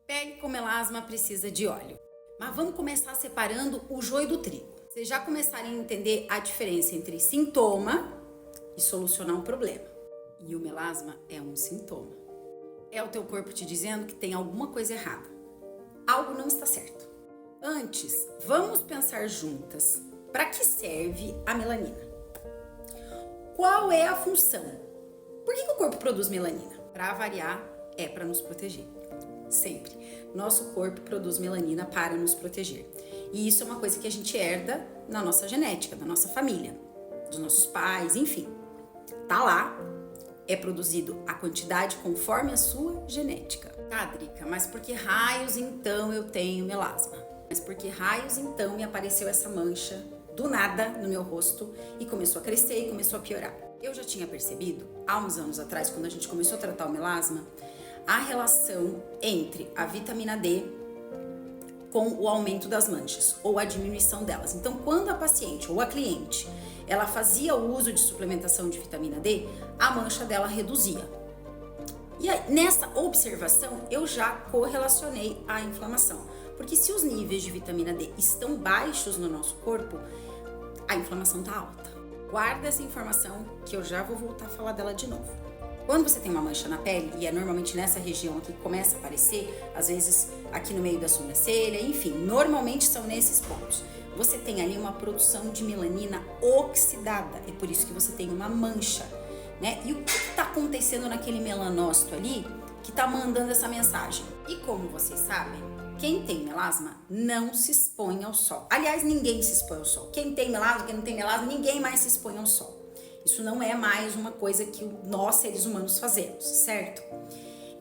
Pele com melasma precisa de óleo. Mas vamos começar separando o joio do trigo. Vocês já começarem a entender a diferença entre sintoma e solucionar um problema. E o melasma é um sintoma. É o teu corpo te dizendo que tem alguma coisa errada. Algo não está certo. Antes, vamos pensar juntas. Para que serve a melanina? Qual é a função? Por que o corpo produz melanina? Para variar, é para nos proteger. Sempre. Nosso corpo produz melanina para nos proteger. E isso é uma coisa que a gente herda na nossa genética, da nossa família, dos nossos pais, enfim. Tá lá, é produzido a quantidade conforme a sua genética. Tá, Drica, mas por que raios então eu tenho melasma? Mas por que raios então me apareceu essa mancha do nada no meu rosto e começou a crescer e começou a piorar? Eu já tinha percebido, há uns anos atrás, quando a gente começou a tratar o melasma, a relação entre a vitamina D com o aumento das manchas ou a diminuição delas. Então, quando a paciente ou a cliente ela fazia o uso de suplementação de vitamina D, a mancha dela reduzia. E aí, nessa observação, eu já correlacionei a inflamação. Porque se os níveis de vitamina D estão baixos no nosso corpo, a inflamação está alta. Guarda essa informação que eu já vou voltar a falar dela de novo. Quando você tem uma mancha na pele, e é normalmente nessa região aqui que começa a aparecer, às vezes aqui no meio da sobrancelha, enfim, normalmente são nesses pontos. Você tem ali uma produção de melanina oxidada, é por isso que você tem uma mancha, né? E o que está acontecendo naquele melanócito ali que está mandando essa mensagem? E como vocês sabem, quem tem melasma não se expõe ao sol. Aliás, ninguém se expõe ao sol. Quem tem melasma, quem não tem melasma, ninguém mais se expõe ao sol. Isso não é mais uma coisa que nós, seres humanos, fazemos, certo?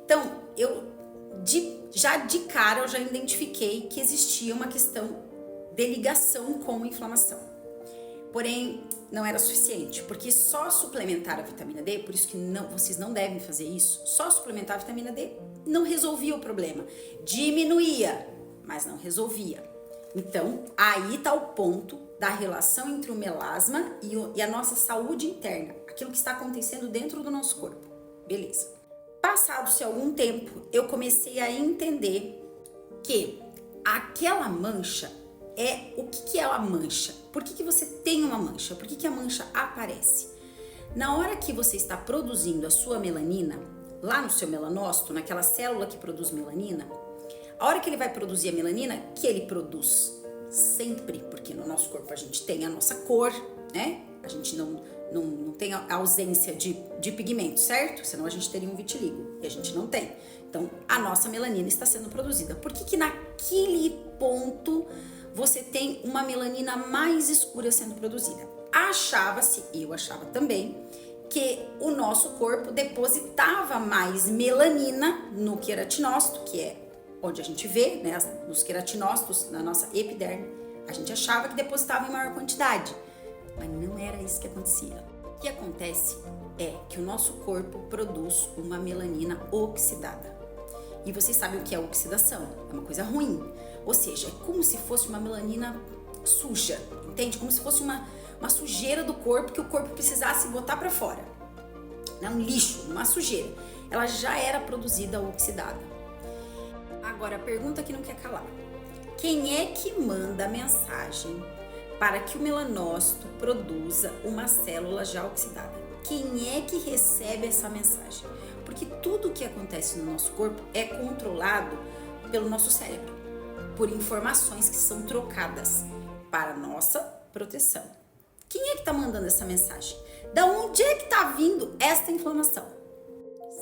Então, já de cara, eu já identifiquei que existia uma questão de ligação com inflamação. Porém, não era suficiente, porque só suplementar a vitamina D, por isso que vocês não devem fazer isso, só suplementar a vitamina D não resolvia o problema. Diminuía, mas não resolvia. Então, aí está o ponto da relação entre o melasma e a nossa saúde interna, aquilo que está acontecendo dentro do nosso corpo. Beleza. Passado-se algum tempo, eu comecei a entender que aquela mancha o que é a mancha? Por que você tem uma mancha? Por que a mancha aparece? Na hora que você está produzindo a sua melanina, lá no seu melanócito, naquela célula que produz melanina, a hora que ele vai produzir a melanina, que ele produz sempre, porque no nosso corpo a gente tem a nossa cor, né? A gente não tem a ausência de pigmento, certo? Senão a gente teria um vitiligo, e a gente não tem. Então, a nossa melanina está sendo produzida. Por que naquele ponto você tem uma melanina mais escura sendo produzida? Achava-se, e eu achava também, que o nosso corpo depositava mais melanina no queratinócito, que é onde a gente vê, né, nos queratinócitos, na nossa epiderme, a gente achava que depositava em maior quantidade, mas não era isso que acontecia. O que acontece é que o nosso corpo produz uma melanina oxidada. E vocês sabem o que é oxidação? É uma coisa ruim. Ou seja, é como se fosse uma melanina suja, entende? Como se fosse uma sujeira do corpo que o corpo precisasse botar para fora. Não, um lixo, uma sujeira. Ela já era produzida oxidada. Agora, a pergunta que não quer calar. Quem é que manda a mensagem para que o melanócito produza uma célula já oxidada? Quem é que recebe essa mensagem? Porque tudo o que acontece no nosso corpo é controlado pelo nosso cérebro, por informações que são trocadas para nossa proteção. Quem é que está mandando essa mensagem? Da onde é que está vindo esta inflamação?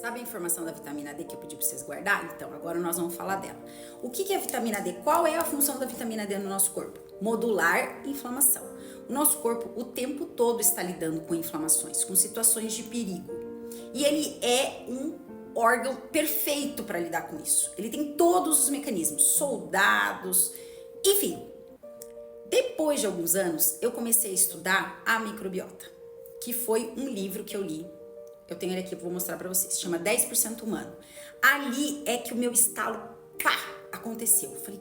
Sabe a informação da vitamina D que eu pedi para vocês guardar? Então, agora nós vamos falar dela. O que é a vitamina D? Qual é a função da vitamina D no nosso corpo? Modular inflamação. O nosso corpo o tempo todo está lidando com inflamações, com situações de perigo. E ele é um órgão perfeito para lidar com isso. Ele tem todos os mecanismos, soldados, enfim. Depois de alguns anos, eu comecei a estudar a microbiota, que foi um livro que eu li. Eu tenho ele aqui, eu vou mostrar para vocês. Chama 10% Humano. Ali é que o meu estalo, aconteceu. Eu falei,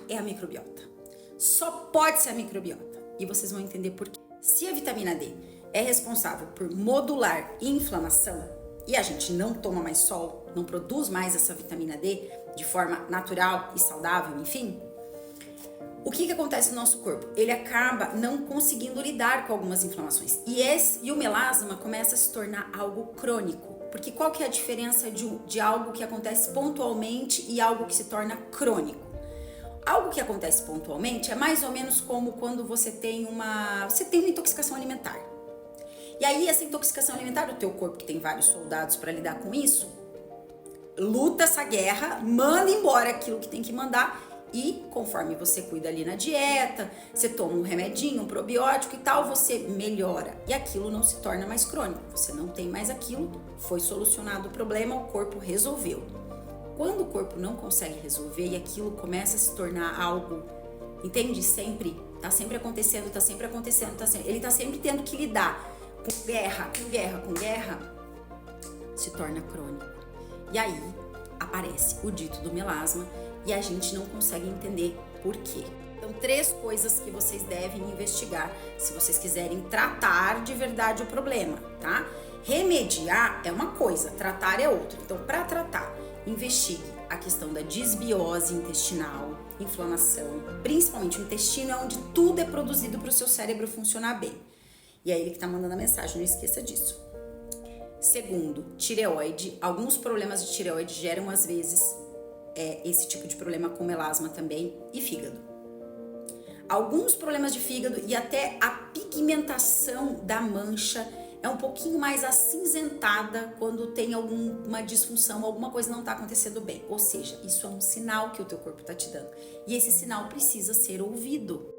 é a microbiota. Só pode ser a microbiota. E vocês vão entender por quê. Se a vitamina D é responsável por modular inflamação, e a gente não toma mais sol, não produz mais essa vitamina D, de forma natural e saudável, enfim, o que acontece no nosso corpo? Ele acaba não conseguindo lidar com algumas inflamações. E o melasma começa a se tornar algo crônico. Porque qual que é a diferença de algo que acontece pontualmente e algo que se torna crônico? Algo que acontece pontualmente é mais ou menos como quando você tem uma intoxicação alimentar. E aí essa intoxicação alimentar, o teu corpo, que tem vários soldados para lidar com isso, luta essa guerra, manda embora aquilo que tem que mandar. E conforme você cuida ali na dieta, você toma um remedinho, um probiótico e tal, você melhora. E aquilo não se torna mais crônico. Você não tem mais aquilo, foi solucionado o problema, o corpo resolveu. Quando o corpo não consegue resolver e aquilo começa a se tornar algo, entende? Tá sempre acontecendo, ele tá sempre tendo que lidar com guerra, se torna crônico. E aí aparece o dito do melasma, e a gente não consegue entender por quê. Então, 3 coisas que vocês devem investigar se vocês quiserem tratar de verdade o problema, tá? Remediar é uma coisa, tratar é outra. Então, para tratar, investigue a questão da disbiose intestinal, inflamação, principalmente o intestino é onde tudo é produzido para o seu cérebro funcionar bem. E é ele que tá mandando a mensagem, não esqueça disso. Segundo, tireoide. Alguns problemas de tireoide geram, às vezes, esse tipo de problema com melasma também, e fígado. Alguns problemas de fígado e até a pigmentação da mancha é um pouquinho mais acinzentada quando tem alguma disfunção, alguma coisa não está acontecendo bem. Ou seja, isso é um sinal que o teu corpo está te dando. E esse sinal precisa ser ouvido.